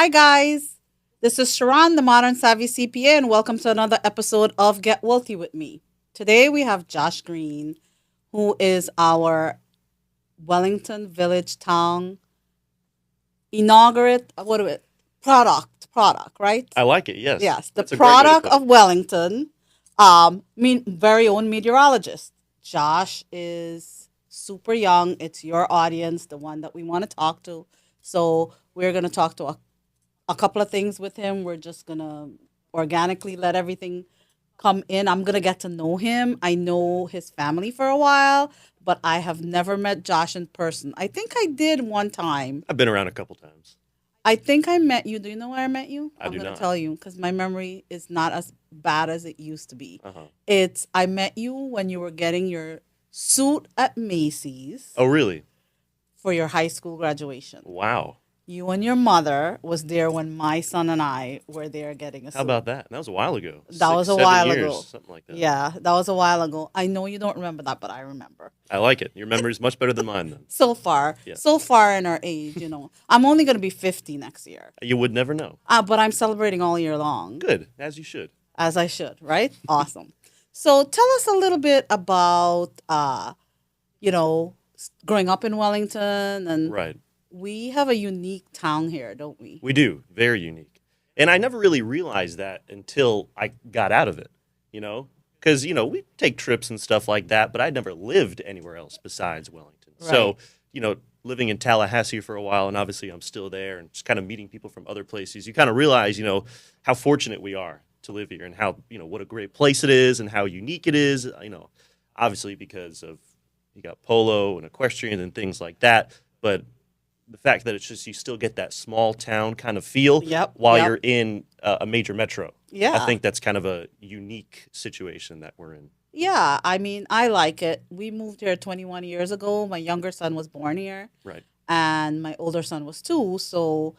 Hi, guys. This is Sharon, the Modern Savvy CPA, and welcome to another episode of Get Wealthy with Me. Today, we have Josh Greene, who is our Wellington Village Town inaugurate, product, right? I like it. Yes. Yes, the That's a great way to product put it. of Wellington, very own meteorologist. Josh is super young. It's your audience, the one that we want to talk to. So we're going to talk to a couple of things with him. We're just going to organically let everything come in. I'm going to get to know him. I know his family for a while, but I have never met Josh in person. I think I did one time. I've been around a couple times. I think I met you. Do you know where I met you? I I'm do going to not. tell you because my memory is not as bad as it used to be. Uh-huh. I met you when you were getting your suit at Macy's Oh, really? for your high school graduation. Wow. You and your mother was there when my son and I were there getting a suit. How about that? That was a while ago. That was a 7 while years, ago. something like that. Yeah, that was a while ago. I know you don't remember that, but I remember. I like it. Your memory is much better than mine, then. So far, Yeah. so far in our age, I'm only going to be 50 next year. You would never know. But I'm celebrating all year long. Good, as you should. As I should, right? Awesome. So tell us a little bit about, growing up in Wellington. And Right. we have a unique town here, don't we? We do. Very unique. And I never really realized that until I got out of it, Because, we take trips and stuff like that, but I'd never lived anywhere else besides Wellington. Right. So, living in Tallahassee for a while, and obviously I'm still there, and just kind of meeting people from other places, you kind of realize, how fortunate we are to live here and how, what a great place it is and how unique it is, obviously because of, you got polo and equestrian and things like that, but the fact that it's just you still get that small town kind of feel while you're in a major metro. Yeah. I think that's kind of a unique situation that we're in. Yeah, I mean, I like it. We moved here 21 years ago. My younger son was born here. Right. And my older son was 2, so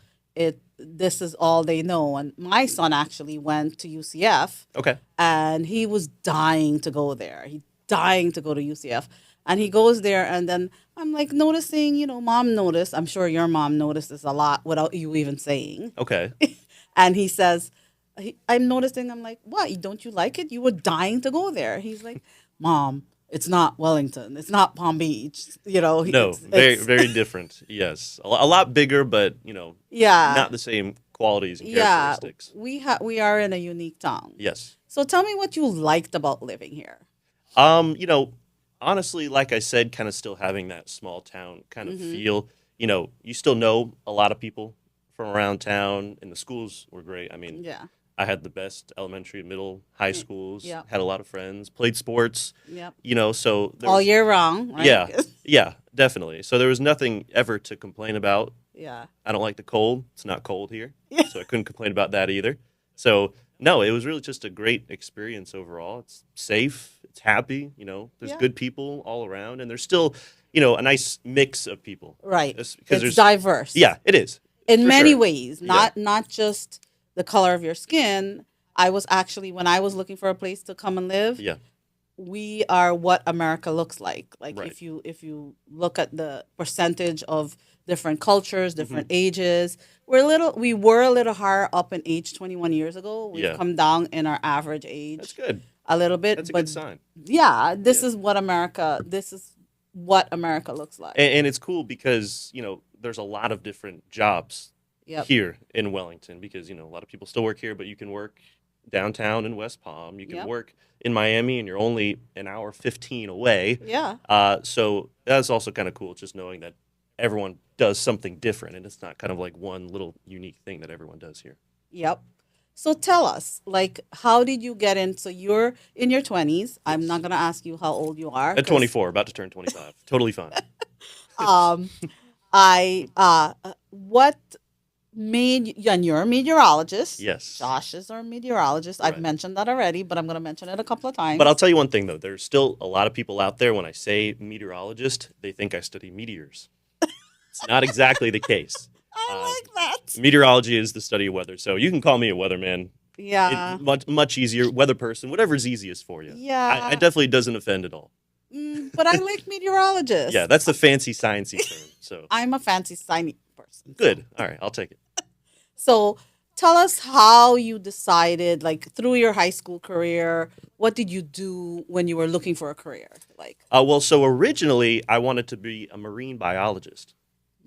this is all they know. And my son actually went to UCF. Okay. And he was dying to go there. He dying to go to UCF. And he goes there, and then I'm like noticing, mom noticed. I'm sure your mom noticed this a lot without you even saying. Okay. And he says, I'm noticing, I'm like, what? Don't you like it? You were dying to go there. He's like, Mom, it's not Wellington. It's not Palm Beach. No, very different. Yes. A lot bigger, but, yeah, not the same qualities and characteristics. Yeah, we are in a unique town. Yes. So tell me what you liked about living here. Honestly, like I said, kind of still having that small town kind of feel. You still know a lot of people from around town, and the schools were great. I mean, Yeah. I had the best elementary, middle, high schools. Yeah. Had a lot of friends, played sports. Yep. So there All was, year round, right? yeah, definitely. So there was nothing ever to complain about. Yeah. I don't like the cold. It's not cold here, so I couldn't complain about that either. So no, it was really just a great experience overall. It's safe. It's happy. There's good people all around, and there's still, a nice mix of people. Right. Because It's diverse. Yeah, it is. In for many sure. ways, not just the color of your skin. I was actually, when I was looking for a place to come and live, Yeah. we are what America looks like. Like Right. if you look at the percentage of different cultures, different ages, we were a little higher up in age 21 years ago. We've come down in our average age. That's good. A little bit. That's a but good sign. yeah, this is what America looks like. And it's cool because, there's a lot of different jobs Yep. here in Wellington because, a lot of people still work here, but you can work downtown in West Palm. You can Yep. work in Miami, and you're only an hour 15 away. Yeah. So that's also kind of cool, just knowing that everyone does something different, and it's not kind of like one little unique thing that everyone does here. Yep. So tell us, like, how did you get in? So you're in your 20s. I'm not going to ask you how old you are. At 24, about to turn 25. Totally fine. What made you, and you're a meteorologist. Yes. Josh is our meteorologist. I've Right. mentioned that already, but I'm going to mention it a couple of times. But I'll tell you one thing, though. There's still a lot of people out there, when I say meteorologist, they think I study meteors. It's not exactly the case. I like that. Meteorology is the study of weather, so you can call me a weatherman. Yeah. Much easier, weather person, whatever's easiest for you. Yeah. I definitely doesn't offend at all. But I like meteorologist. Yeah, that's the fancy sciencey term. So I'm a fancy signy person. good. All right, I'll take it. So tell us how you decided, like through your high school career, what did you do when you were looking for a career? Like, Well, so originally I wanted to be a marine biologist,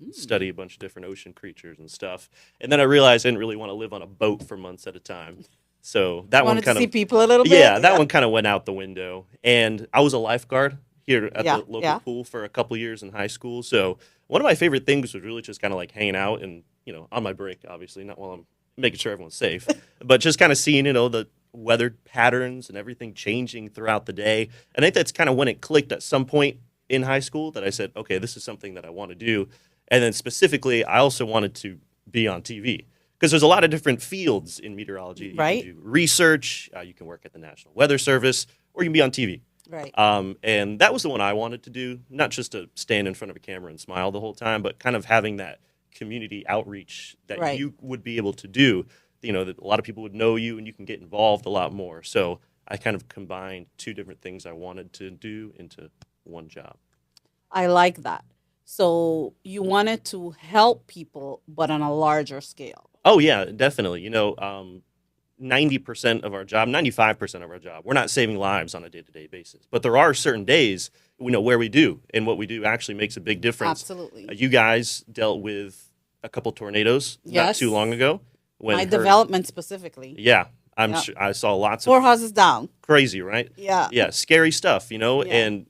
mm, study a bunch of different ocean creatures and stuff. And then I realized I didn't really want to live on a boat for months at a time. So you that one wanted to kind see of, people a little bit? yeah, that Yeah. one kind of went out the window. And I was a lifeguard here at Yeah. the local Yeah. pool for a couple years in high school. So one of my favorite things was really just kind of like hanging out and, on my break, obviously, not while I'm making sure everyone's safe, but just kind of seeing, the weather patterns and everything changing throughout the day. And I think that's kind of when it clicked at some point in high school that I said, okay, this is something that I want to do. And then specifically, I also wanted to be on TV because there's a lot of different fields in meteorology. You can Right. do research, you can work at the National Weather Service, or you can be on TV. Right. And that was the one I wanted to do, not just to stand in front of a camera and smile the whole time, but kind of having that community outreach that Right. you would be able to do. That a lot of people would know you and you can get involved a lot more. So I kind of combined two different things I wanted to do into one job. I like that. So you wanted to help people, but on a larger scale. Oh yeah, definitely. 90% of our job, 95% of our job, we're not saving lives on a day-to-day basis. But there are certain days we know where we do, and what we do actually makes a big difference. Absolutely. You guys dealt with a couple tornadoes not too long Yes. ago when My development specifically. yeah, I'm Yeah. sure I saw lots of 4 houses down. crazy, right? Yeah. Yeah, scary stuff, Yeah. and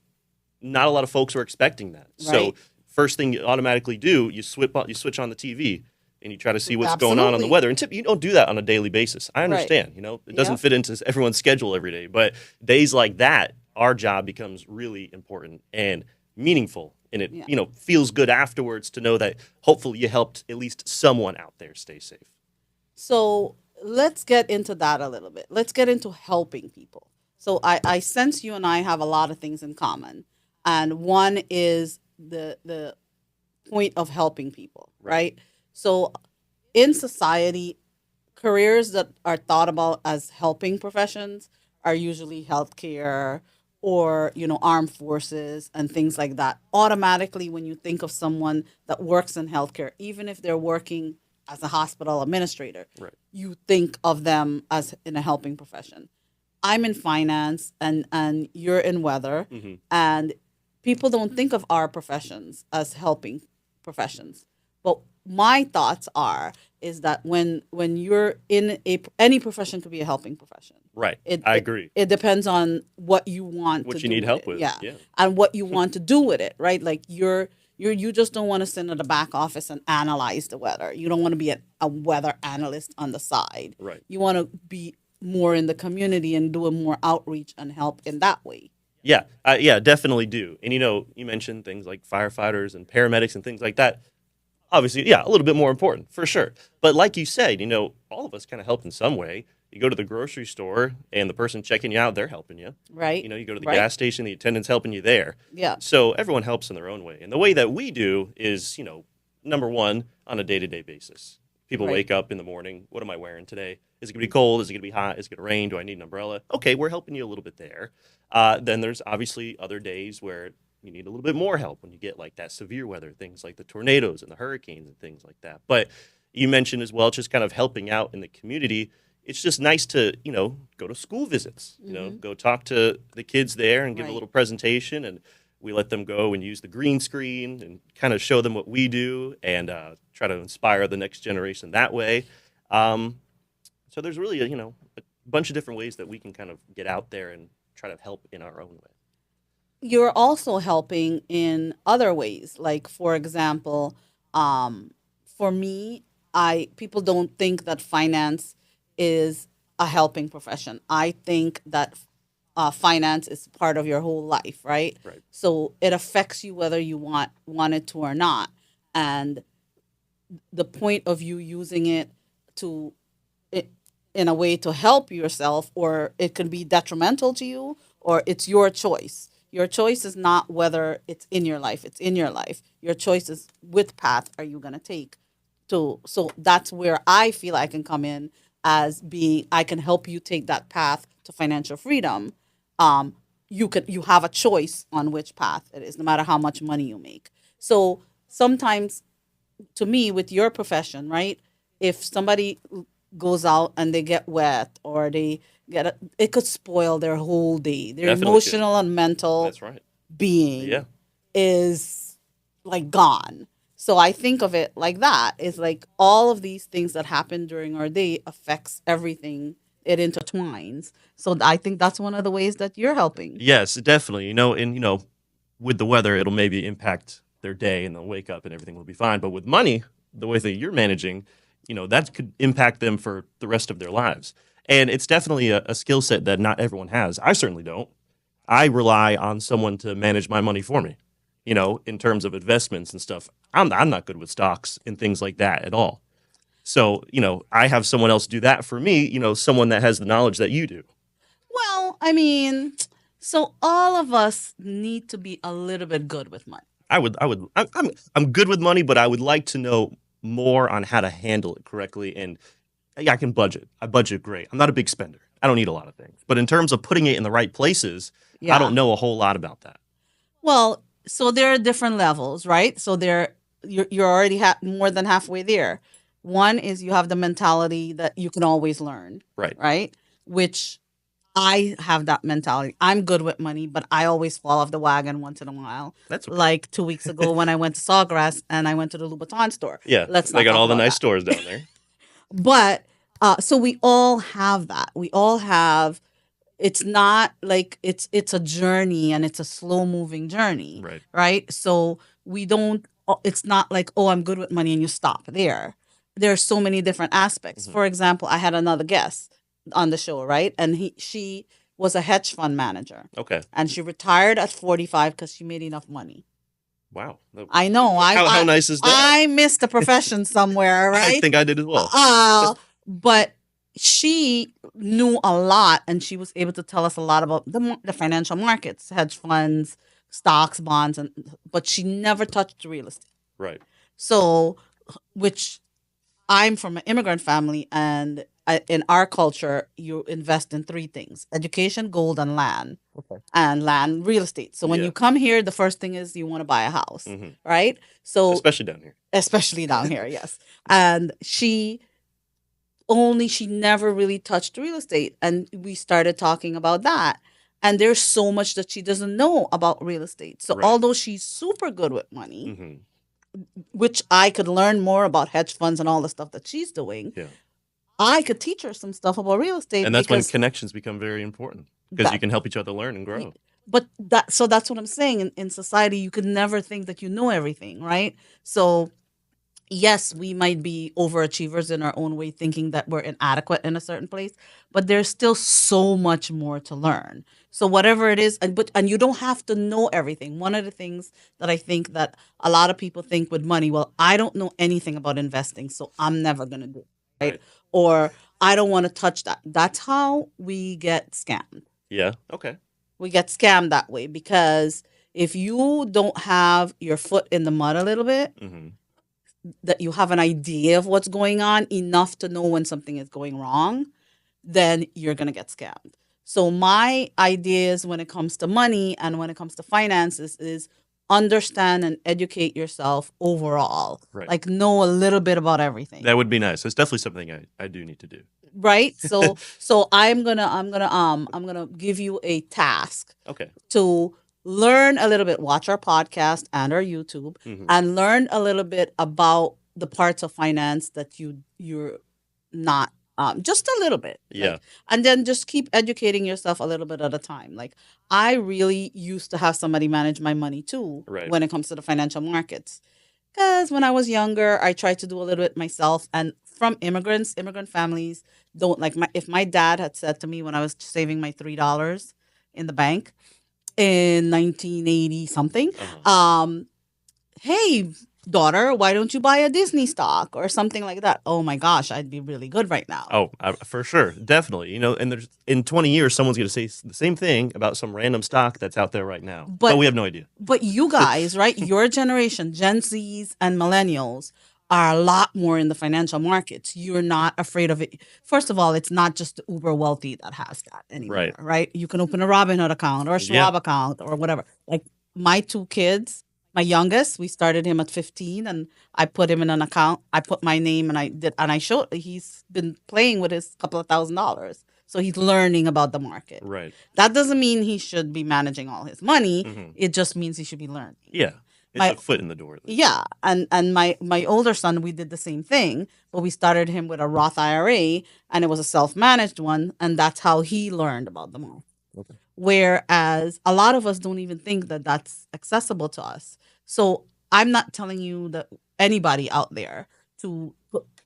not a lot of folks were expecting that. So Right. first thing you automatically do, you switch on the TV and you try to see what's going on the Absolutely. weather. And you don't do that on a daily basis. I Right. understand, it doesn't Yep. fit into everyone's schedule every day, but days like that, our job becomes really important and meaningful. And it, Yeah. feels good afterwards to know that hopefully you helped at least someone out there stay safe. So let's get into that a little bit. Let's get into helping people. So I sense you and I have a lot of things in common. And one is the point of helping people, Right. right? So in society, careers that are thought about as helping professions are usually healthcare or armed forces and things like that. Automatically, when you think of someone that works in healthcare, even if they're working as a hospital administrator, Right. you think of them as in a helping profession. I'm in finance and you're in weather, Hmm. and people don't think of our professions as helping professions. But my thoughts are is that when you're in any profession could be a helping profession. Right. It, I it agree. it depends on what you want What to you do need with help it. with. Yeah. Yeah. And what you want to do with it, right? Like you just don't want to sit in the back office and analyze the weather. You don't want to be a weather analyst on the side. Right. You want to be more in the community and doing more outreach and help in that way. Yeah, definitely do. And you mentioned things like firefighters and paramedics and things like that. Obviously, yeah, a little bit more important for sure. But like you said, all of us kind of help in some way. You go to the grocery store and the person checking you out, they're helping you. Right? You go to the Right? gas station, the attendant's helping you there. Yeah. So everyone helps in their own way. And the way that we do is, number one, on a day-to-day basis. People Right. wake up in the morning. What am I wearing today? Is it going to be cold? Is it going to be hot? Is it going to rain? Do I need an umbrella? Okay, we're helping you a little bit there. Then there's obviously other days where you need a little bit more help when you get like that severe weather, things like the tornadoes and the hurricanes and things like that. But you mentioned as well, just kind of helping out in the community. It's just nice to, go to school visits, go talk to the kids there and give a Right. little presentation. And we let them go and use the green screen and kind of show them what we do and try to inspire the next generation that way. So there's really, a bunch of different ways that we can kind of get out there and try to help in our own way. You're also helping in other ways. Like for example, for me, I people don't think that finance is a helping profession. I think that finance is part of your whole life, right? Right. So it affects you whether you want it to or not. And the point of you using it to i- in a way to help yourself, or it can be detrimental to you, or it's your choice. Your choice is not whether it's in your life. It's in your life. Your choice is which path are you going to take. So that's where I feel I can come in as being I can help you take that path to financial freedom. You have a choice on which path it is, no matter how much money you make. So sometimes, to me, with your profession, right, if somebody goes out and they get wet or they it could spoil their whole day. Their Definitely could. emotional and mental That's right. Yeah. being is like gone. So I think of it like that. It's like all of these things that happen during our day affects everything. It intertwines. So I think that's one of the ways that you're helping. Yes, definitely. And with the weather, it'll maybe impact their day, and they'll wake up and everything will be fine. But with money, the way that you're managing, that could impact them for the rest of their lives. And it's definitely a skill set that not everyone has. I certainly don't. I rely on someone to manage my money for me. In terms of investments and stuff. I'm not good with stocks and things like that at all. So, I have someone else do that for me, someone that has the knowledge that you do. Well, I mean, so all of us need to be a little bit good with money. I'm good with money, but I would like to know more on how to handle it correctly. And yeah, I can budget. I budget great. I'm not a big spender. I don't need a lot of things. But in terms of putting it in the right places, I Yeah. don't know a whole lot about that. Well, so there are different levels, right? So you're already more than halfway there. One is you have the mentality that you can always learn, Right. right? Which I have that mentality. I'm good with money, but I always fall off the wagon once in a while. That's okay. Like 2 weeks ago when I went to Sawgrass and I went to the Louboutin store. Yeah. Let's They not got talk all the about nice that. stores down there. But so we all have that. We all have. It's not like it's a journey and it's a slow moving journey, Right. right? So we don't. It's not like, oh, I'm good with money and you stop there. There are so many different aspects. Mhm. For example, I had another guest on the show, right? And she was a hedge fund manager, Okay. and she retired at 45 because she made enough money. Wow. I know. How nice is that? I missed a profession somewhere, I right? think I did as well. But she knew a lot, and she was able to tell us a lot about the financial markets, hedge funds, stocks, bonds, but she never touched real estate. Right. So, which I'm from an immigrant family, and in our culture, you invest in three things: education, gold, and land. Okay. And land, real estate. So when Yeah. you come here, the first thing is you want to buy a house, Mhm. right? So Especially down here. especially down here, yes. And she never really touched real estate, and we started talking about that. And there's so much that she doesn't know about real estate. So Right. although she's super good with money, Hmm. which I could learn more about hedge funds and all the stuff that she's doing, Yeah. I could teach her some stuff about real estate. And that's when because connections become very important because you that- can help each other learn and grow. but that's what I'm saying. In society, you could never think that you know everything, right? So yes, we might be overachievers in our own way, thinking that we're inadequate in a certain place, but there's still so much more to learn. So whatever it is, and you don't have to know everything. One of the things that I think that a lot of people think with money, well, I don't know anything about investing, so I'm never gonna do it, right? Right. Or I don't want to touch that. That's how we get scammed. Yeah. Okay. We get scammed that way because if you don't have your foot in the mud a little bit, Hmm. that you have an idea of what's going on enough to know when something is going wrong, then you're going to get scammed. So my ideas when it comes to money and when it comes to finances is understand and educate yourself overall. Right. Like know a little bit about everything. That would be nice. It's definitely something I do need to do. Right? So I'm gonna give you a task Okay. to learn a little bit, watch our podcast and our YouTube, Mhm. and learn a little bit about the parts of finance that you're not just a little bit. Yeah. Like, and then just keep educating yourself a little bit at a time. Like I really used to have somebody manage my money too Right. when it comes to the financial markets. Because when I was younger, I tried to do a little bit myself. And from immigrant families, don't like if my dad had said to me when I was saving my $3 in the bank in 1980 something, Uh-huh. hey daughter, why don't you buy a Disney stock or something like that? Oh my gosh, I'd be really good right now. Oh, for sure, definitely. And there's in 20 years, someone's going to say the same thing about some random stock that's out there right now, but we have no idea. But you guys, right? Your generation, Gen Zs and millennials, are a lot more in the financial markets. You're not afraid of it. First of all, it's not just the uber wealthy that has that anymore, Right. right? You can open a Robinhood account or a Yeah. Schwab account or whatever. Like my two kids, My youngest, we started him at 15, and I put him in an account. I put my name, and I showed he's been playing with his couple of $1,000s. So he's learning about the market. Right. That doesn't mean he should be managing all his money. Hmm. It just means he should be learning. Yeah. It's My a foot in the door, at least. Yeah, and my older son, we did the same thing, but we started him with a Roth IRA, and it was a self-managed one, and that's how he learned about the market. Okay. Whereas a lot of us don't even think that that's accessible to us. So I'm not telling you that anybody out there to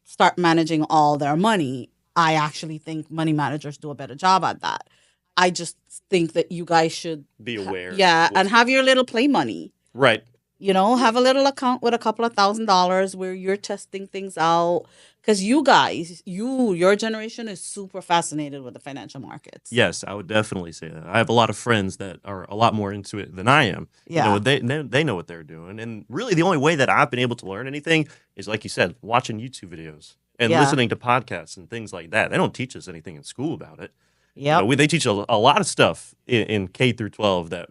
start managing all their money. I actually think money managers do a better job at that. I just think that you guys should, Be aware. yeah, What's- and have your little play money. Right. Have a little account with a couple of $1,000s where you're testing things out. Because you guys, your generation is super fascinated with the financial markets. Yes, I would definitely say that. I have a lot of friends that are a lot more into it than I am. Yeah. They know what they're doing, and really the only way that I've been able to learn anything is, like you said, watching YouTube videos and Yeah. listening to podcasts and things like that. They don't teach us anything in school about it. Yep. They teach a lot of stuff in K through 12 that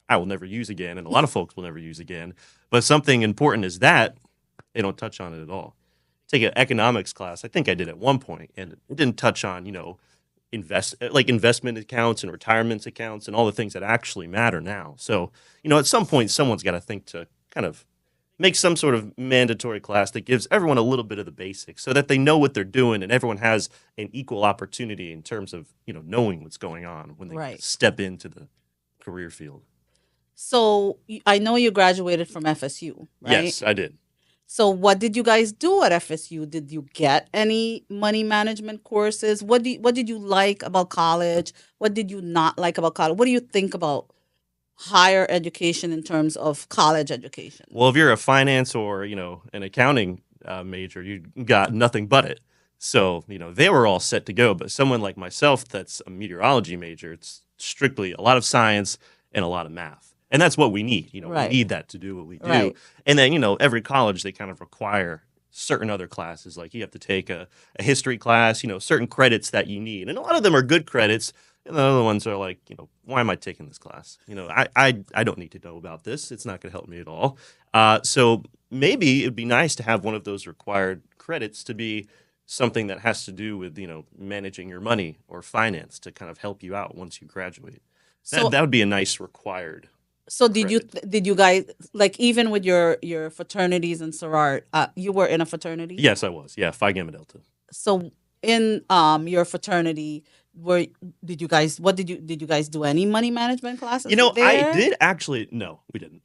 I will never use again, and a lot of folks will never use again. But something important is that they don't touch on it at all. Take an economics class. I think I did at one point, and it didn't touch on investment accounts and retirement accounts and all the things that actually matter now. So at some point, someone's got to think to kind of make some sort of mandatory class that gives everyone a little bit of the basics, so that they know what they're doing and everyone has an equal opportunity in terms of knowing what's going on when they Right. step into the career field. So I know you graduated from FSU, right? Yes, I did. So what did you guys do at FSU? Did you get any money management courses? What did you like about college? What did you not like about college? What do you think about higher education in terms of college education? Well, if you're a finance or an accounting major, you got nothing but it. So they were all set to go. But someone like myself, that's a meteorology major, it's strictly a lot of science and a lot of math. And that's what we need. Right. We need that to do what we do. Right. And then, every college, they kind of require certain other classes. Like you have to take a history class, certain credits that you need. And a lot of them are good credits. And the other ones are like, why am I taking this class? I don't need to know about this. It's not going to help me at all. So maybe it'd be nice to have one of those required credits to be something that has to do with, managing your money or finance to kind of help you out once you graduate. So That would be a nice required. So did you guys, like, even with your fraternities and sorority, you were in a fraternity? Yes, I was. Yeah, Phi Gamma Delta. So in your fraternity, did you guys do any money management classes? I there? did actually. No, we didn't.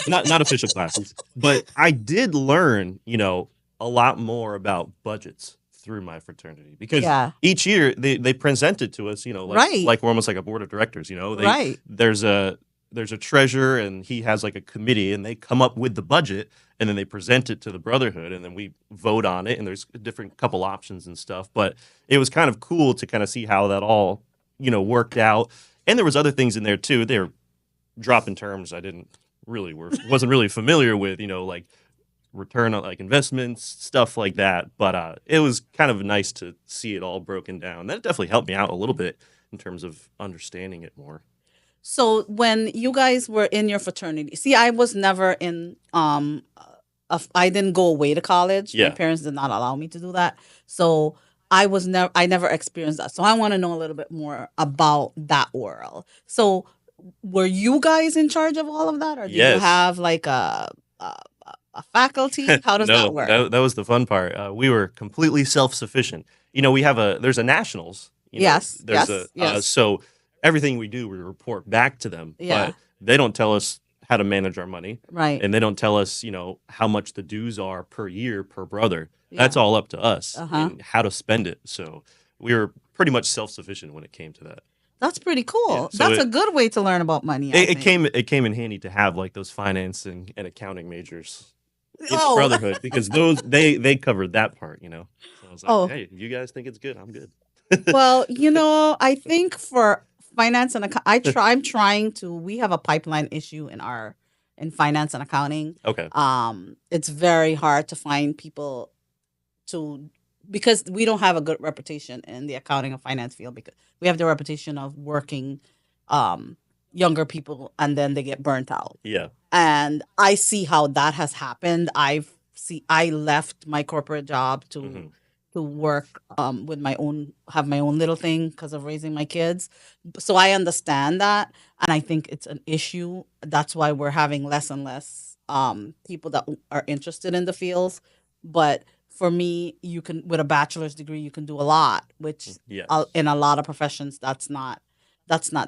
not official classes, but I did learn a lot more about budgets through my fraternity, because Yeah. each year they present it to us. Right. Like we're almost like a board of directors. Right. There's a treasurer, and he has like a committee, and they come up with the budget, and then they present it to the brotherhood, and then we vote on it, and there's a different couple options and stuff. But it was kind of cool to kind of see how that all worked out. And there was other things in there too. They were dropping terms I wasn't really familiar with, like return on like investments, stuff like that. But it was kind of nice to see it all broken down. That definitely helped me out a little bit in terms of understanding it more. So when you guys were in your fraternity, see, I was never in. I didn't go away to college. Yeah. My parents did not allow me to do that. So I never experienced that. So I want to know a little bit more about that world. So were you guys in charge of all of that, or did you Yes. have like a faculty? How does No, that work? that was the fun part. We were completely self-sufficient. There's a nationals. Yes, There's yes, a yes. so everything we do, we report back to them. Yeah. But they don't tell us how to manage our money, Right. and they don't tell us, how much the dues are per year per brother. Yeah. That's all up to us Uh-huh. and how to spend it. So we were pretty much self-sufficient when it came to that. That's pretty cool. Yeah, so That's a good way to learn about money. I It think. came in handy to have like those finance and accounting majors in Oh. brotherhood, because those they covered that part. So I was like, Oh. hey, if you guys think it's good, I'm good. Well, I think for finance and I'm trying to. We have a pipeline issue in finance and accounting. Okay. It's very hard to find people because we don't have a good reputation in the accounting and finance field, because we have the reputation of working younger people and then they get burnt out. Yeah. And I see how that has happened. I left my corporate job Hmm. to work with my own, have my own little thing because of raising my kids. So I understand that, and I think it's an issue. That's why we're having less and less people that are interested in the fields. But for me, you can, with a bachelor's degree, you can do a lot, which Yes. in a lot of professions that's not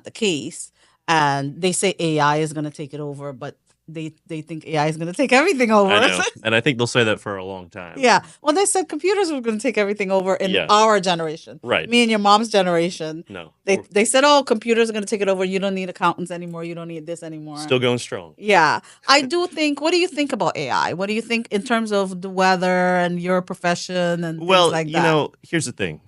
the case. And they say AI is going to take it over, but they think AI is going to take everything I over. know. And I think they'll say that for a long time. Yeah. Well, they said computers were going to take everything over in Yeah. our generation. Right. Me and your mom's generation. No. They said, "Oh, computers are going to take it over. You don't need accountants anymore. You don't need this anymore." Still going strong. Yeah. I do think, what do you think about AI? What do you think in terms of the weather and your profession and things Well, like that? here's the thing.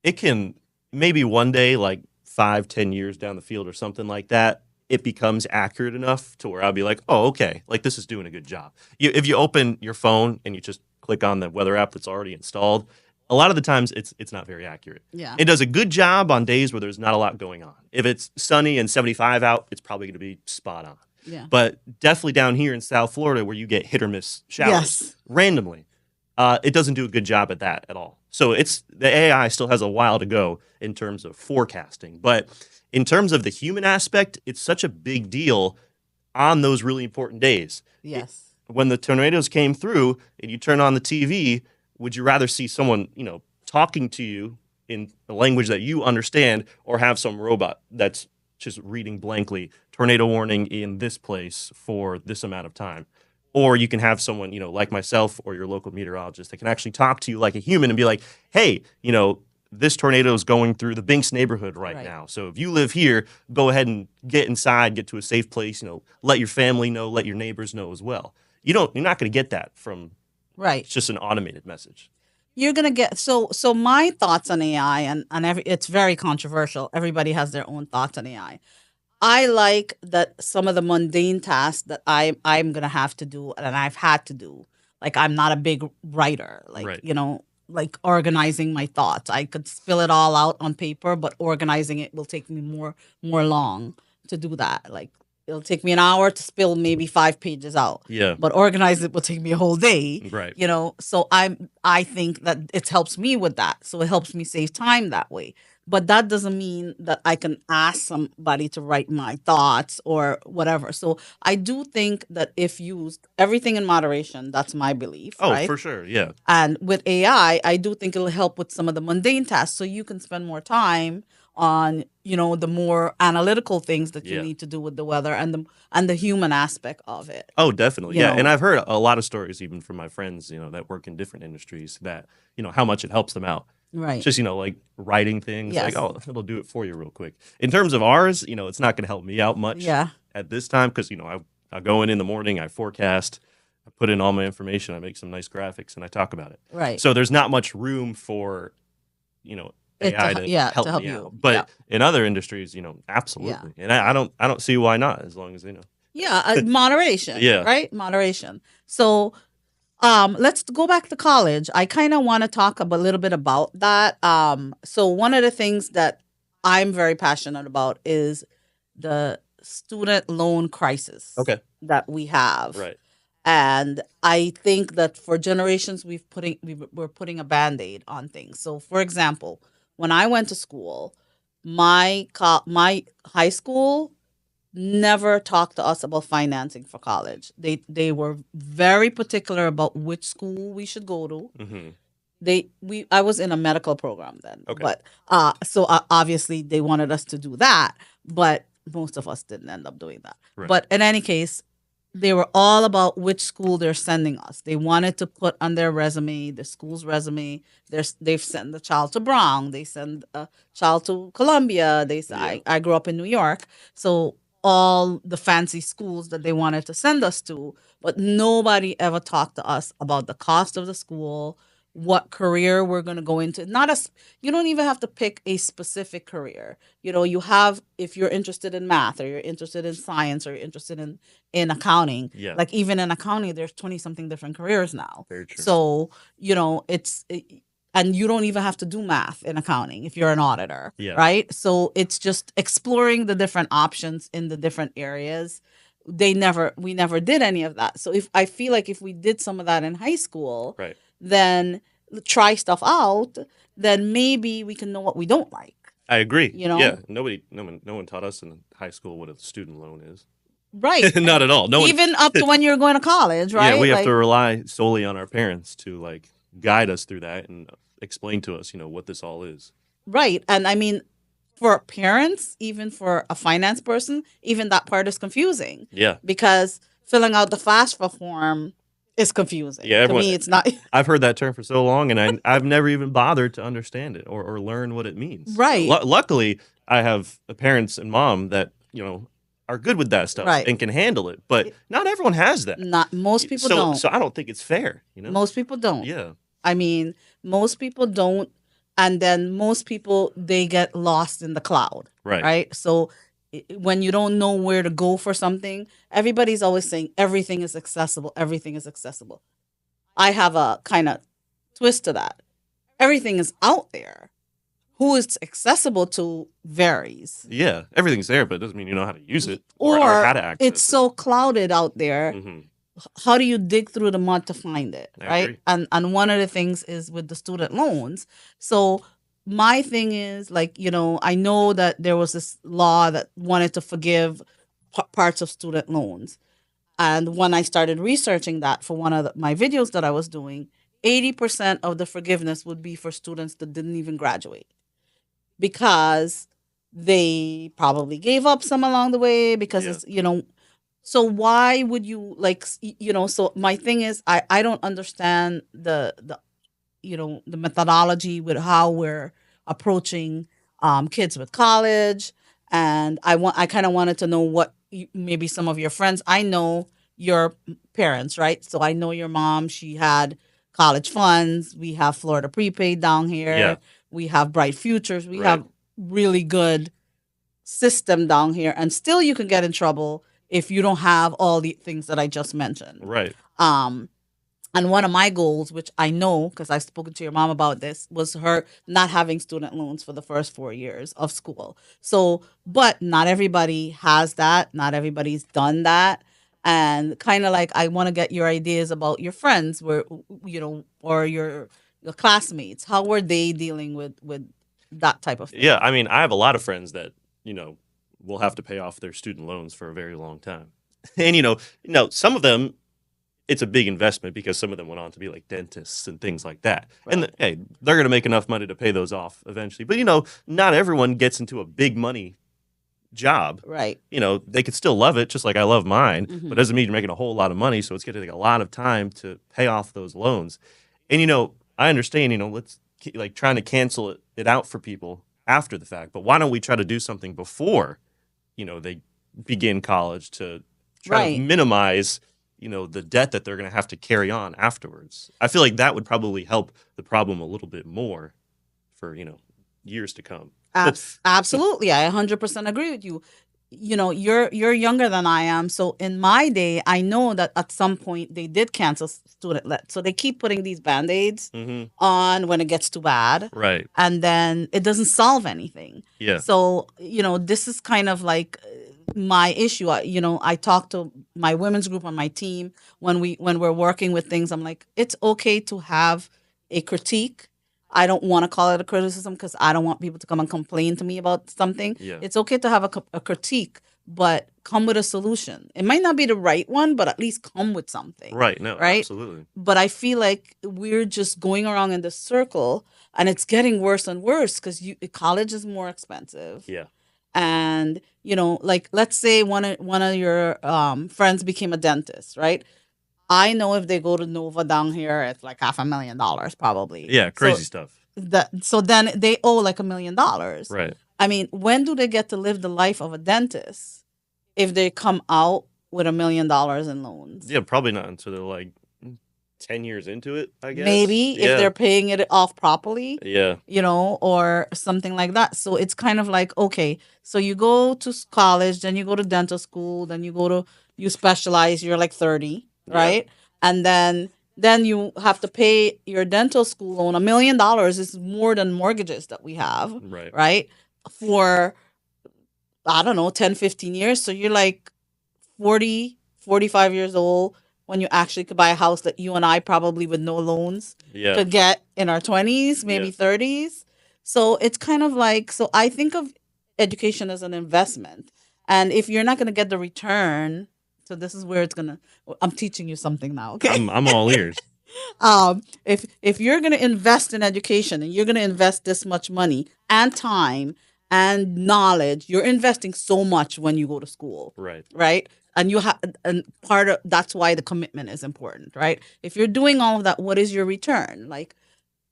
It can maybe one day, like 5, 10 years down the field or something like that, it becomes accurate enough to where I'll be like, oh, okay, like this is doing a good job. If you open your phone and you just click on the weather app that's already installed, a lot of the times it's not very accurate. Yeah. It does a good job on days where there's not a lot going on. If it's sunny and 75 out, it's probably going to be spot on. Yeah. But definitely down here in South Florida, where you get hit or miss showers Yes. randomly, it doesn't do a good job at that at all. So the AI still has a while to go in terms of forecasting. But in terms of the human aspect, it's such a big deal on those really important days. Yes. When the tornadoes came through and you turn on the TV, would you rather see someone, talking to you in a language that you understand, or have some robot that's just reading blankly, tornado warning in this place for this amount of time? Or you can have someone, like myself or your local meteorologist that can actually talk to you like a human and be like, hey, this tornado is going through the Binks neighborhood right now. So if you live here, go ahead and get inside, get to a safe place, let your family know, let your neighbors know as well. You're not going to get that from it's just an automated message. You're gonna get, so my thoughts on AI, and it's very controversial. Everybody has their own thoughts on AI. I like that some of the mundane tasks that I'm gonna have to do and I've had to do. Like, I'm not a big writer, like Right. Like organizing my thoughts. I could spill it all out on paper, but organizing it will take me more long to do that. Like, it'll take me an hour to spill maybe 5 pages out. Yeah. But organize it will take me a whole day. Right. So I think that it helps me with that. So it helps me save time that way. But that doesn't mean that I can ask somebody to write my thoughts or whatever. So I do think that if used, everything in moderation, that's my belief. Oh, right? for sure. Yeah. And with AI, I do think it'll help with some of the mundane tasks, so you can spend more time on the more analytical things that you Yeah. need to do with the weather and the human aspect of it. Oh, definitely. You Yeah. know. And I've heard a lot of stories even from my friends, that work in different industries, that, how much it helps them out. Right. Just, like writing things, Yes. like, oh, it'll do it for you real quick. In terms of ours, it's not going to help me out much Yeah. at this time because, I go in the morning, I forecast, I put in all my information, I make some nice graphics, and I talk about it. Right. So there's not much room for, AI to help help me you. out. But in other industries, absolutely. And I don't see why not, as long as they know. Yeah, moderation. Yeah. Right? Moderation. So let's go back to college. I kind of want to talk a little bit about that. So one of the things that I'm very passionate about is the student loan crisis Okay. that we have. Right. And I think that for generations we're putting a Band-Aid on things. So for example, when I went to school, my high school never talked to us about financing for college. They were very particular about which school we should go to. Mm-hmm. I was in a medical program then. Okay. But so obviously they wanted us to do that, but most of us didn't end up doing that. Right. But in any case, they were all about which school they're sending us. They wanted to put on their resume, the school's resume. They've sent the child to Brown. They send a child to Columbia. I grew up in New York, so all the fancy schools that they wanted to send us to, but nobody ever talked to us about the cost of the school, what career we're going to go into. You don't even have to pick a specific career. If you're interested in math, or you're interested in science, or you're interested in accounting. Yeah. Like, even in accounting, there's 20 something different careers now. Very true. So, and you don't even have to do math in accounting if you're an auditor, Yeah. right? So it's just exploring the different options in the different areas. We never did any of that. So if I feel like if we did some of that in high school, Right. then try stuff out, then maybe we can know what we don't like. I agree. You know? Yeah. No one taught us in high school what a student loan is. Right. Not at all. No one. Even up to when you're going to college, right? Yeah, we have Like, to rely solely on our parents to like guide us through that and explain to us, what this all is. right. And I mean, for parents, even for a finance person, even that part is confusing Yeah. because filling out the FAFSA form is confusing. Yeah, To me, it's not. I've heard that term for so long, and I've never even bothered to understand it or learn what it means. Right. Luckily, I have parents and mom that are good with that stuff Right. and can handle it, but not everyone has that. Not most people so, don't. So I don't think it's fair. Most people don't. Yeah. I mean, most people don't, and then most people they get lost in the cloud. Right. Right. So when you don't know where to go for something, everybody's always saying everything is accessible. Everything is accessible. I have a kind of twist to that. Everything is out there. Who it's accessible to varies. Yeah, everything's there, but it doesn't mean you know how to use it Or how to access it's so clouded out there. Mm-hmm. How do you dig through the mud to find it, I right? agree. And one of the things is with the student loans. So my thing is like, I know that there was this law that wanted to forgive parts of student loans. And when I started researching that for one of my videos that I was doing, 80% of the forgiveness would be for students that didn't even graduate because they probably gave up some along the way because Yeah. it's, so why would you so my thing is I don't understand the the methodology with how we're approaching kids with college, and I kind of wanted to know what maybe some of your friends. I know your parents, right? So I know your mom, she had college funds. We have Florida Prepaid down here. Yeah. We have Bright Futures. We Right. have really good system down here, and still you can get in trouble if you don't have all the things that I just mentioned. Right. And one of my goals, which I know because I've spoken to your mom about this, was her not having student loans for the first 4 years of school. So, but not everybody has that. Not everybody's done that. And kind of like I want to get your ideas about your friends, where or your classmates. How were they dealing with that type of thing? Yeah, I mean, I have a lot of friends that will have to pay off their student loans for a very long time, and some of them, it's a big investment because some of them went on to be like dentists and things like that. Right. And hey, they're going to make enough money to pay those off eventually. But not everyone gets into a big money job. Right. They could still love it, just like I love mine, Mhm. but it doesn't mean you're making a whole lot of money. So it's going to take a lot of time to pay off those loans. And I understand. Let's like trying to cancel it out for people after the fact. But why don't we try to do something before they begin college to try to Right. minimize the debt that they're going to have to carry on afterwards. I feel like that would probably help the problem a little bit more for years to come. Absolutely, I 100% agree with you. You're younger than I am, so in my day, I know that at some point they did cancel student let. So they keep putting these band-aids Mm-hmm. on when it gets too bad, Right. and then it doesn't solve anything. Yeah. So this is kind of like my issue. I talk to my women's group on my team when we're working with things. I'm like, it's okay to have a critique. I don't want to call it a criticism because I don't want people to come and complain to me about something. Yeah. It's okay to have a critique, but come with a solution. It might not be the right one, but at least come with something. Right. No. Right? Absolutely. But I feel like we're just going around in this circle, and it's getting worse and worse because college is more expensive. Yeah. And like let's say one of your friends became a dentist, right? I know if they go to Nova down here, it's like $500,000 probably. Yeah. Crazy stuff. So then they owe like $1 million. Right. I mean, when do they get to live the life of a dentist if they come out with $1 million in loans? Yeah. Probably not until they're like 10 years into it, I guess. Maybe Yeah. if they're paying it off properly. Yeah. Or something like that. So it's kind of like, okay, so you go to college, then you go to dental school, then you specialize, you're like 30, Yeah. right? And then Then you have to pay your dental school loan. $1 million is more than mortgages that we have, Right. right? For, I don't know, 10, 15 years. So you're like 40, 45 years old when you actually could buy a house that you and I probably with no loans Yeah. could get in our 20s, maybe Yeah. 30s. So it's kind of like, so I think of education as an investment. And if you're not going to get the return, so this is where it's going to, I'm teaching you something now, okay? I'm all ears. If you're going to invest in education and you're going to invest this much money and time and knowledge, you're investing so much when you go to school, Right. right? And you have, and part of that's why the commitment is important, right? If you're doing all of that, what is your return? Like,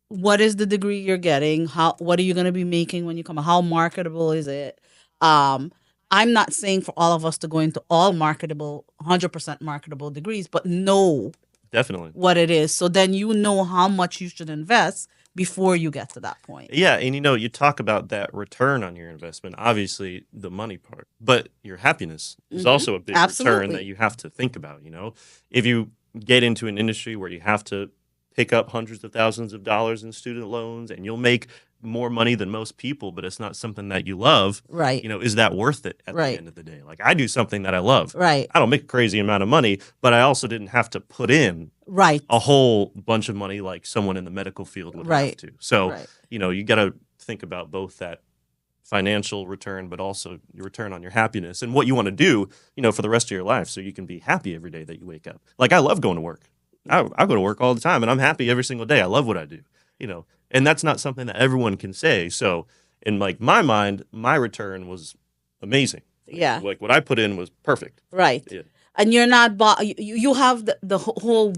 what is the degree you're getting? What are you going to be making when you come? How marketable is it? Um, I'm not saying for all of us to go into all marketable, 100% marketable degrees, but know Definitely. what it is. So then you know how much you should invest before you get to that point. Yeah, and you talk about that return on your investment, obviously the money part, but your happiness is also a big return Absolutely. that you have to think about, If you get into an industry where you have to pick up hundreds of thousands of dollars in student loans and you'll make more money than most people, but it's not something that you love, Right. is that worth it at Right. the end of the day? Like I do something that I love. Right. I don't make a crazy amount of money, but I also didn't have to put in Right. a whole bunch of money like someone in the medical field would have Right. to. So, Right. you got to think about both that financial return, but also your return on your happiness and what you want to do, for the rest of your life so you can be happy every day that you wake up. Like I love going to work. I go to work all the time and I'm happy every single day. I love what I do, and that's not something that everyone can say. So in like my mind, my return was amazing. Yeah. Like what I put in was perfect. Right. Yeah. And you're not, you have the whole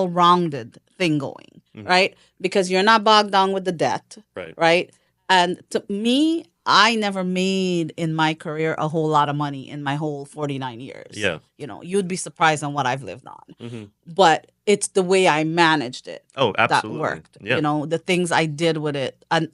well-rounded thing going, right? Because you're not bogged down with the debt, Right. right? And to me, I never made in my career a whole lot of money in my whole 49 years. Yeah. You'd be surprised on what I've lived on. Mm-hmm. But it's the way I managed it Oh, absolutely. that worked. Yeah. The things I did with it. And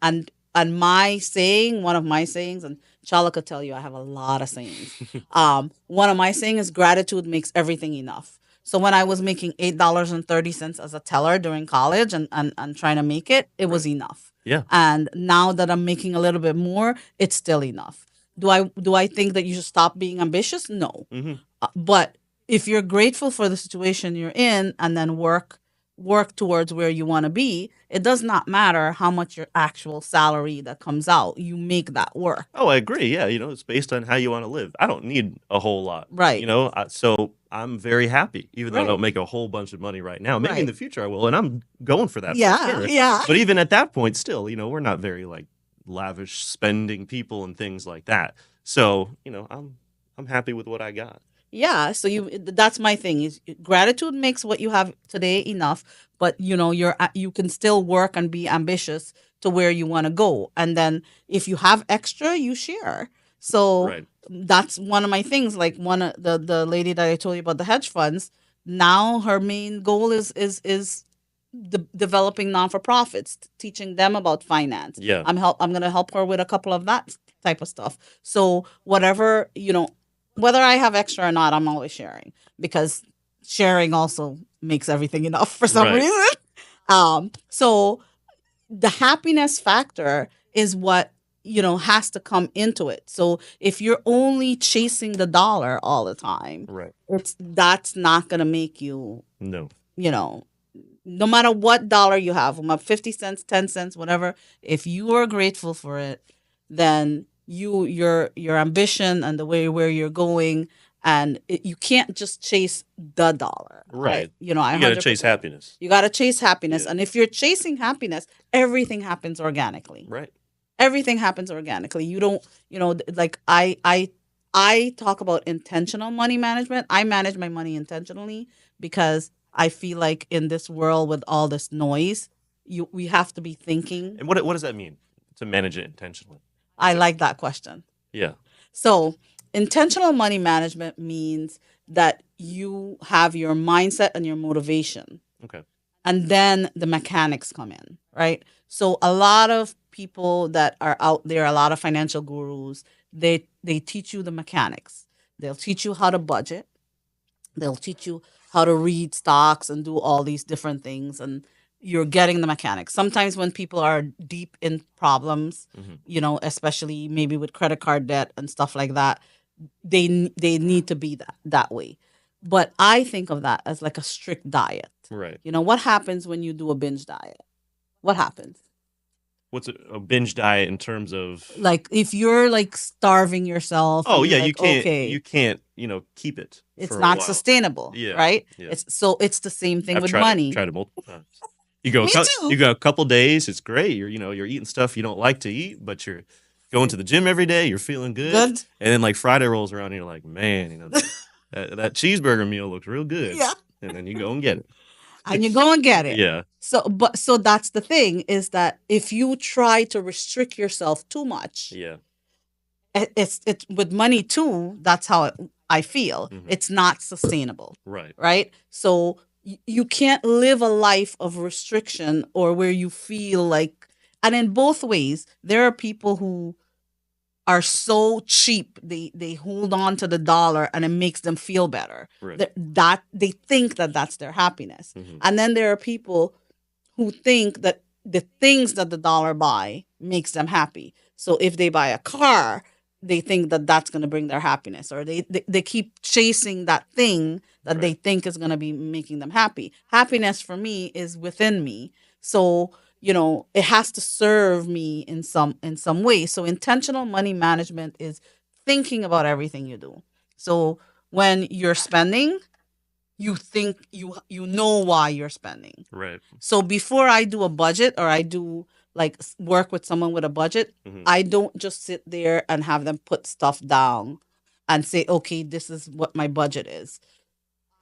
my saying, one of my sayings, and Chala could tell you I have a lot of sayings. One of my sayings is gratitude makes everything enough. So when I was making $8.30 as a teller during college and trying to make it, it was enough. Yeah. And now that I'm making a little bit more, it's still enough. Do I think that you should stop being ambitious? No. Mm-hmm. But if you're grateful for the situation you're in and then work towards where you want to be, it does not matter how much your actual salary that comes out. You make that work. Oh, I agree. Yeah, it's based on how you want to live. I don't need a whole lot. Right. So I'm very happy, even though I Right. don't make a whole bunch of money right now. Maybe in Right. the future I will, and I'm going for that. For Yeah, sure. yeah. But even at that point, still, we're not very like lavish spending people and things like that. So, I'm happy with what I got. Yeah, so that's my thing is gratitude makes what you have today enough, but you can still work and be ambitious to where you want to go. And then if you have extra, you share. So Right. that's one of my things. Like one of the lady that I told you about the hedge funds, now her main goal is developing non-for-profits, teaching them about finance. Yeah. I'm going to help her with a couple of that type of stuff. So whatever, whether I have extra or not, I'm always sharing because sharing also makes everything enough for some Right. reason. So the happiness factor is what, has to come into it. So if you're only chasing the dollar all the time, Right. that's not going to make you, No. no matter what dollar you have, 50 cents, 10 cents, whatever, if you are grateful for it, then your ambition and the way where you're going, and you can't just chase the dollar. Right. You got to chase happiness. You got to chase happiness. Yeah. And if you're chasing happiness, everything happens organically. Right. Everything happens organically. You don't, like I talk about intentional money management. I manage my money intentionally because I feel like in this world with all this noise, we have to be thinking. And what does that mean to manage it intentionally? I like that question. Yeah. So intentional money management means that you have your mindset and your motivation. Okay. And then the mechanics come in, right? So a lot of people that are out there, a lot of financial gurus, they teach you the mechanics. They'll teach you how to budget. They'll teach you how to read stocks and do all these different things, and you're getting the mechanics. Sometimes when people are deep in problems, Mhm. especially maybe with credit card debt and stuff like that, they need to be that way. But I think of that as like a strict diet. Right. What happens when you do a binge diet? What happens? What's a binge diet in terms of? Like if you're like starving yourself and Oh you're yeah, like, you okay, can't keep it it's for a not while. sustainable, Yeah, right? yeah. It's the same thing I've with tried it. money. Tried it multiple times. You go, Me you too. go a couple days. It's great. You're eating stuff you don't like to eat, but you're going to the gym every day. You're feeling good, Good. and then like Friday rolls around, and you're like, man, that cheeseburger meal looks real good, Yeah. and then you go and get it. And you go and get it. Yeah, So that's the thing, is that if you try to restrict yourself too much, yeah, it's with money too. That's how I feel. Mhm. It's not sustainable, right, right? So you can't live a life of restriction or where you feel like, and in both ways, there are people who are so cheap they hold on to the dollar and it makes them feel better. right. That they think that that's their happiness. Mhm. And then there are people who think that the things that the dollar buy makes them happy. So if they buy a car, they think that that's going to bring their happiness, or they keep chasing that thing that they Right. think is going to be making them happy. Happiness for me is within me. So, it has to serve me in some way. So intentional money management is thinking about everything you do. So when you're spending, you think you know why you're spending. Right. So before I do a budget, or I do like work with someone with a budget, Mhm. I don't just sit there and have them put stuff down and say, okay, this is what my budget is.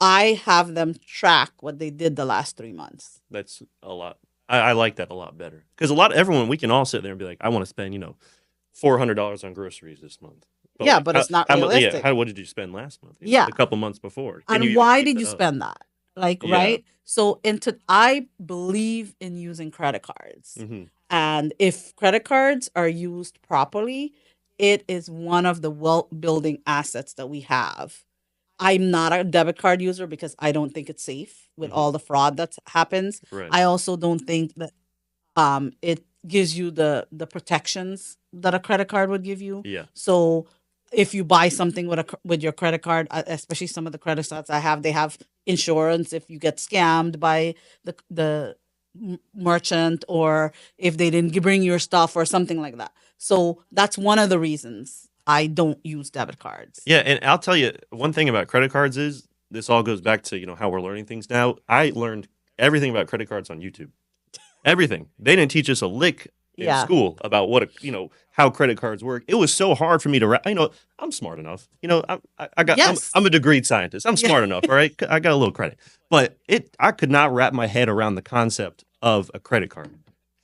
I have them track what they did the last 3 months. That's a lot. I like that a lot better because everyone, we can all sit there and be like, I want to spend $400 on groceries this month. But Yeah, like, but it's not realistic. what did you spend last month? Yeah. A couple months before. Can And you why keep did that you up? spend that? Like, Yeah. right? So I believe in using credit cards. Mhm. And if credit cards are used properly, it is one of the wealth building assets that we have. I'm not a debit card user because I don't think it's safe with Mhm. all the fraud that happens. Right. I also don't think that it gives you the protections that a credit card would give you. Yeah. So if you buy something with your credit card, especially some of the credit cards I have, they have insurance if you get scammed by the merchant, or if they didn't bring your stuff or something like that. So that's one of the reasons I don't use debit cards. Yeah, and I'll tell you one thing about credit cards is this all goes back to how we're learning things now. I learned everything about credit cards on YouTube. Everything. They didn't teach us a lick in Yeah. school about how credit cards work. It was so hard for me to I'm smart enough. Yes. I'm a degreed scientist. I'm Yeah. smart enough, all right? I got a little credit. But I could not wrap my head around the concept of a credit card,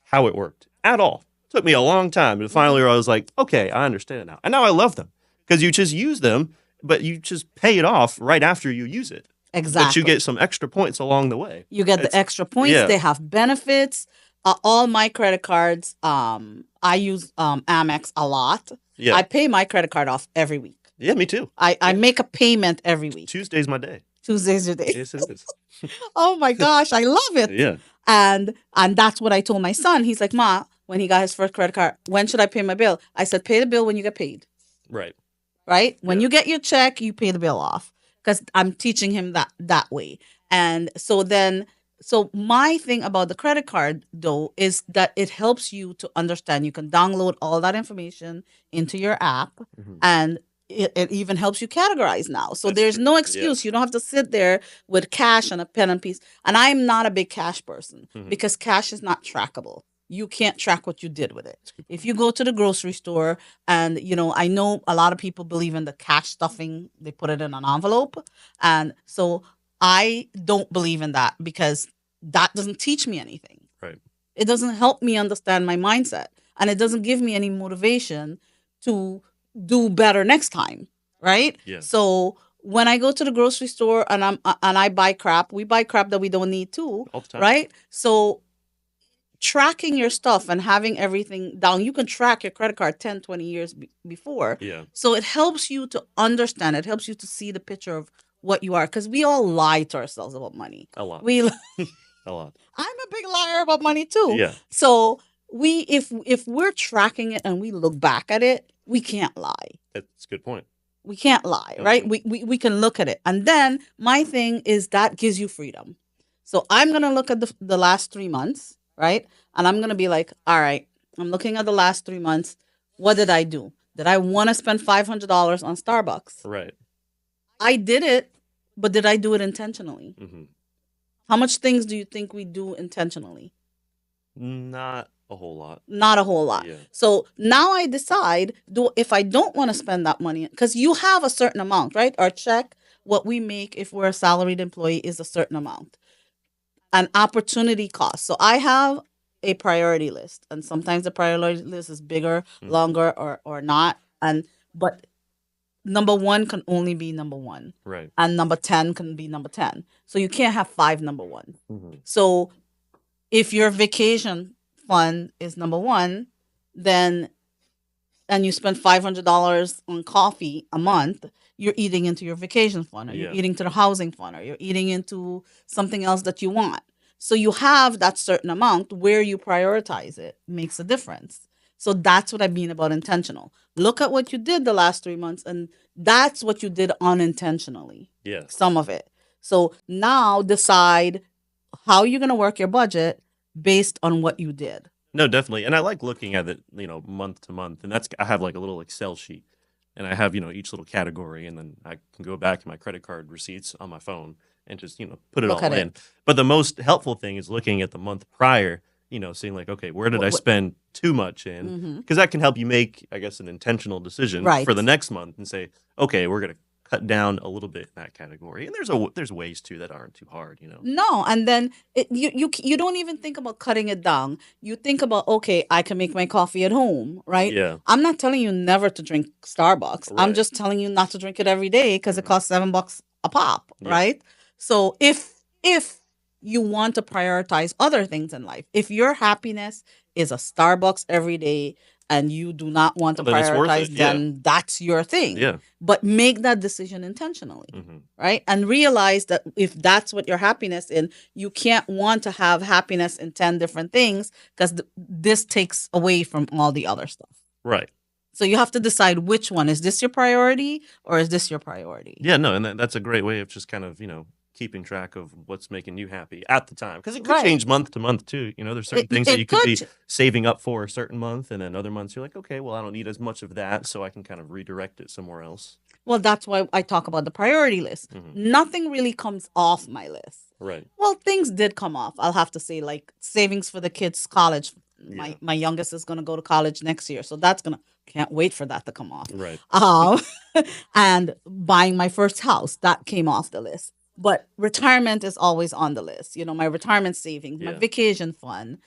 how it worked at all. Took me a long time, but finally I was like, okay, I understand it now. And now I love them because you just use them, but you just pay it off right after you use it. Exactly. But you get some extra points along the way. You get It's- the extra points. yeah. They have benefits. All my credit cards, I use Amex a lot. Yeah. I pay my credit card off every week. Yeah, me too. I make a payment every week. Tuesday's my day. Tuesday's your day. Yes, it is. Oh my gosh, I love it. Yeah. And that's what I told my son. He's like, Ma, when he got his first credit card, when should I pay my bill? I said, pay the bill when you get paid. Right. Right? When Yeah. you get your check, you pay the bill off. Because I'm teaching him that way. And so my thing about the credit card though is that it helps you to understand. You can download all that information into your app, Mhm. and it even helps you categorize now. So That's there's true. no Yeah. excuse. You don't have to sit there with cash and a pen and piece. And I'm not a big cash person Mhm. because cash is not trackable. You can't track what you did with it. If you go to the grocery store and, I know a lot of people believe in the cash stuffing, they put it in an envelope. And so I don't believe in that because that doesn't teach me anything. Right. It doesn't help me understand my mindset, and it doesn't give me any motivation to do better next time, right? Yeah. So when I go to the grocery store and I buy crap, we buy crap that we don't need too, All the time. right? So tracking your stuff and having everything down, you can track your credit card 10, 20 years before. Yeah. So it helps you to understand. It helps you to see the picture of what you are, because we all lie to ourselves about money. A lot. We A lot. I'm a big liar about money too. Yeah. So we if we're tracking it and we look back at it, we can't lie. That's a good point. We can't lie, right? Mhm. We can look at it. And then my thing is that gives you freedom. So I'm going to look at the last 3 months, right? And I'm going to be like, all right, I'm looking at the last 3 months. What did I do? Did I want to spend $500 on Starbucks? Right. I did it, but did I do it intentionally? Hmm. How much things do you think we do intentionally? Not a whole lot. Not a whole lot. Yeah. So now I decide, if I don't want to spend that money, because you have a certain amount, right? Our check, what we make if we're a salaried employee is a certain amount. An opportunity cost. So I have a priority list, and sometimes the priority list is bigger, Mhm. longer, or not. But number one can only be number one, Right. and number 10 can be number 10. So you can't have five number one. Hmm. So if your vacation fund is number one, then and you spend $500 on coffee a month, you're eating into your vacation fund, or you're Yeah. eating to the housing fund, or you're eating into something else that you want. So you have that certain amount. Where you prioritize it makes a difference. So that's what I mean about intentional. Look at what you did the last 3 months, and that's what you did unintentionally, Yeah. some of it. So now decide how you're going to work your budget based on what you did. No, definitely. And I like looking at it, month to month. And I have like a little Excel sheet, and I have, each little category, and then I can go back to my credit card receipts on my phone and just, put it Look all at in. it. But the most helpful thing is looking at the month prior, seeing like, okay, where did I What- spend too much in? Mhm. Because that can help you make, I guess, an intentional decision Right. for the next month and say, okay, we're going to cut down a little bit in that category. And there's ways to that aren't too hard. No, and then you don't even think about cutting it down. You think about, okay, I can make my coffee at home, right? Yeah. I'm not telling you never to drink Starbucks. I'm Right. just telling you not to drink it every day because it Mhm. costs $7 a pop, Yeah. right? So if you want to prioritize other things in life, if your happiness is a Starbucks every day and you do not want to Well, then it's worth prioritize, it, yeah. then that's your thing. Yeah. But make that decision intentionally. Hmm. Right? And realize that if that's what your happiness in, you can't want to have happiness in 10 different things, because this takes away from all the other stuff. Right. So you have to decide which one. Is this your priority or is this your priority? Yeah, no, and that's a great way of just kind of, keeping track of what's making you happy at the time. Because it could Right. change month to month too. There's certain It- things it that you could be could. saving up for a certain month, and then other months you're like, okay, well, I don't need as much of that, so I can kind of redirect it somewhere else. Well, that's why I talk about the priority list. Mhm. Nothing really comes off my list. Right. Well, things did come off. I'll have to say, like savings for the kids' college. Yeah. My youngest is going to go to college next year, so can't wait for that to come off. Right. And buying my first house, that came off the list. But retirement is always on the list. My retirement savings, my Yeah. vacation fund,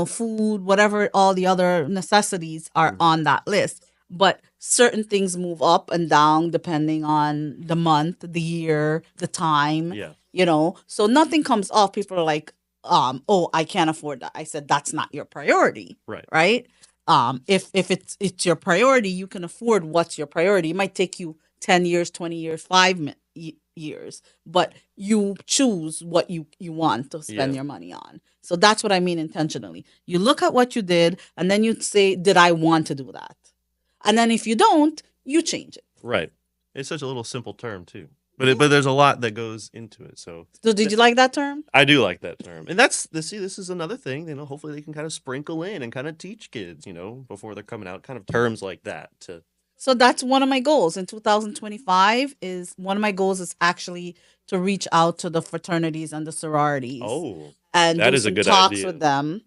food, whatever, all the other necessities are Mhm. on that list. But certain things move up and down depending on the month, the year, the time. Yeah. So nothing comes off. People are like, oh, I can't afford that. I said, that's not your priority. Right. Right. If it's your priority, you can afford what's your priority. It might take you 10 years, 20 years, years, but you choose what you want to spend Yeah. your money on. So that's what I mean intentionally. You look at what you did, and then you say, did I want to do that? And then if you don't, you change it. Right. It's such a little simple term too. But there's a lot that goes into it. So So did you like that term? I do like that term. And this is another thing, hopefully they can kind of sprinkle in and kind of teach kids, before they're coming out, kind of terms like that to So that's one of my goals in 2025. Is one of my goals is actually to reach out to the fraternities and the sororities. Oh, and that do is a some good talks idea. with them.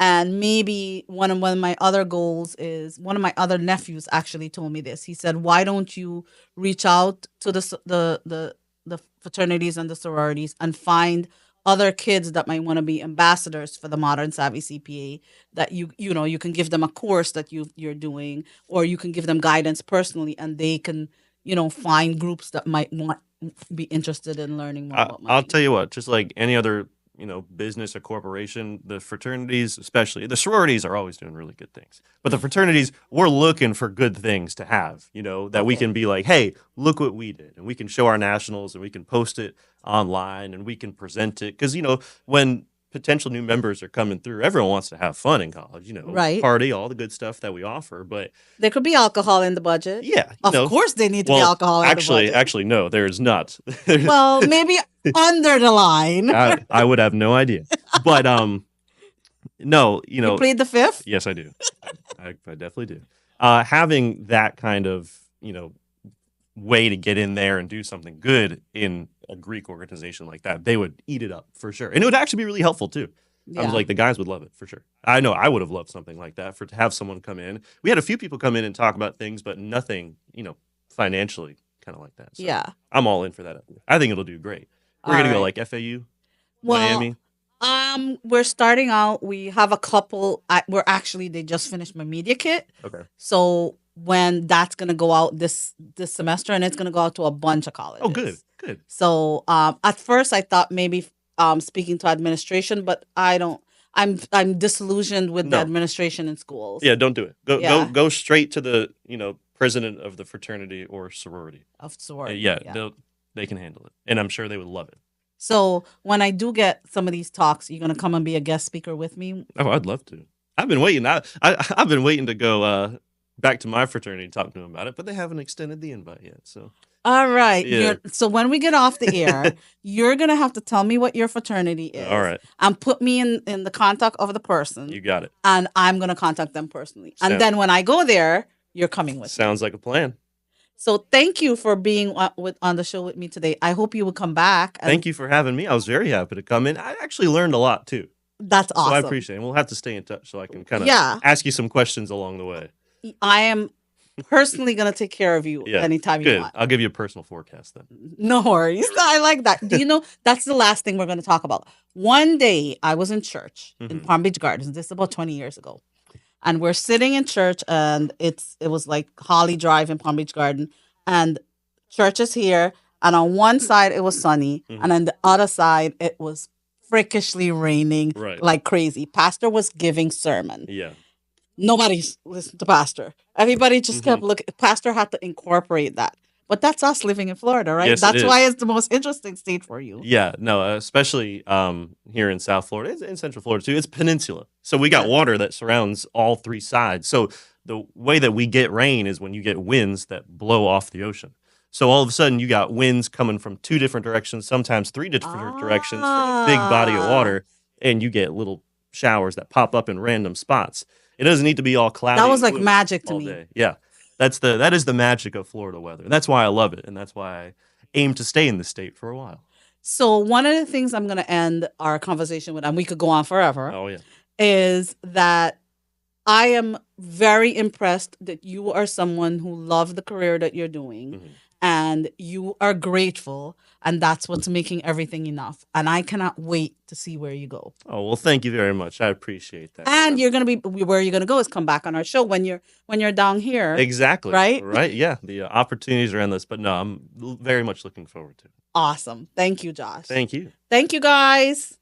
And maybe one of my other goals is, one of my other nephews actually told me this. He said, "Why don't you reach out to the fraternities and the sororities and find other kids that might want to be ambassadors for the Modern Savvy CPA, that you can give them a course that you're doing, or you can give them guidance personally, and they can find groups that might be interested in learning more about money." I'll tell you what, just like any other business or corporation, the fraternities, especially the sororities, are always doing really good things. But the fraternities, we're looking for good things to have, that we can be like, hey, look what we did. And we can show our nationals and we can post it online and we can present it. Because, when potential new members are coming through, everyone wants to have fun in college, Right. party, all the good stuff that we offer. But There could be alcohol in the budget. yeah, Of course, there need to be alcohol in the budget. Actually, no, there is not. Well, maybe under the line. I would have no idea. But no, You plead the fifth? yes, I do. I definitely do. Having that kind of way to get in there and do something good in a Greek organization like that, they would eat it up for sure, and it would actually be really helpful too. I was like, the guys would love it for sure. I know I would have loved something like that, to have someone come in. We had a few people come in and talk about things, but nothing, financially kind of like that. So Yeah. I'm all in for that. I think it'll do great. We're All gonna go right. like FAU, Well, Miami. we're starting out. We have a couple. They just finished my media kit. Okay. So when that's gonna go out this semester, and it's gonna go out to a bunch of colleges. Oh, good. So at first I thought maybe speaking to administration, but I don't. I'm disillusioned with the No. administration in schools. Yeah, don't do it. Yeah. Go straight to the president of the fraternity or sorority. Of sorts. Yeah, they can handle it, and I'm sure they would love it. So when I do get some of these talks, you're gonna come and be a guest speaker with me. Oh, I'd love to. I've been waiting. I've been waiting to go back to my fraternity and talk to them about it, but they haven't extended the invite yet. So All right. Yeah. So when we get off the air, you're gonna have to tell me what your fraternity is. all right, And put me in the contact of the person, you got it. and I'm gonna contact them personally. And Sound- then when I go there, you're coming with me. Sounds like a plan. So thank you for being on the show with me today. I hope you will come back. And Thank you for having me. I was very happy to come in. I actually learned a lot too, That's awesome. so I appreciate it. And we'll have to stay in touch so I can kind of Yeah. ask you some questions along the way. I am personally gonna take care of you Yeah, anytime you Good. want. I'll give you a personal forecast then. No worries. I like that. Do you know that's the last thing we're going to talk about? One day I was in church in Mhm. Palm Beach Gardens. This is about 20 years ago. And we're sitting in church, and it was like Holly Drive in Palm Beach Garden, and church is here, and on one side it was sunny, Mhm. and on the other side it was freakishly raining Right. like crazy. Pastor was giving sermon. Yeah. Nobody's listened to Pastor. Everybody just kept Mhm. looking. Pastor had to incorporate that. But that's us living in Florida, right? Yes, it That's is. why it's the most interesting state for you. Yeah, no, especially here in South Florida, in Central Florida too. It's peninsula, so we got Yeah. water that surrounds all three sides. So the way that we get rain is when you get winds that blow off the ocean. So all of a sudden, you got winds coming from two different directions, sometimes three different directions from a big body of water, and you get little showers that pop up in random spots. It doesn't need to be all cloudy. That was and like blue magic to all me. day. Yeah, that is the magic of Florida weather. That's why I love it, and that's why I aim to stay in the state for a while. So one of the things I'm going to end our conversation with, and we could go on forever, Oh yeah, is that I am very impressed that you are someone who loves the career that you're doing, Mhm. and you are grateful, and that's what's making everything enough. And I cannot wait to see where you go. Oh well, thank you very much. I appreciate that. And you're gonna be where you're gonna go is come back on our show when you're down here. Exactly. Right? Right. Yeah. The opportunities are endless, but no, I'm very much looking forward to it. Awesome. Thank you, Josh. Thank you. Thank you, guys.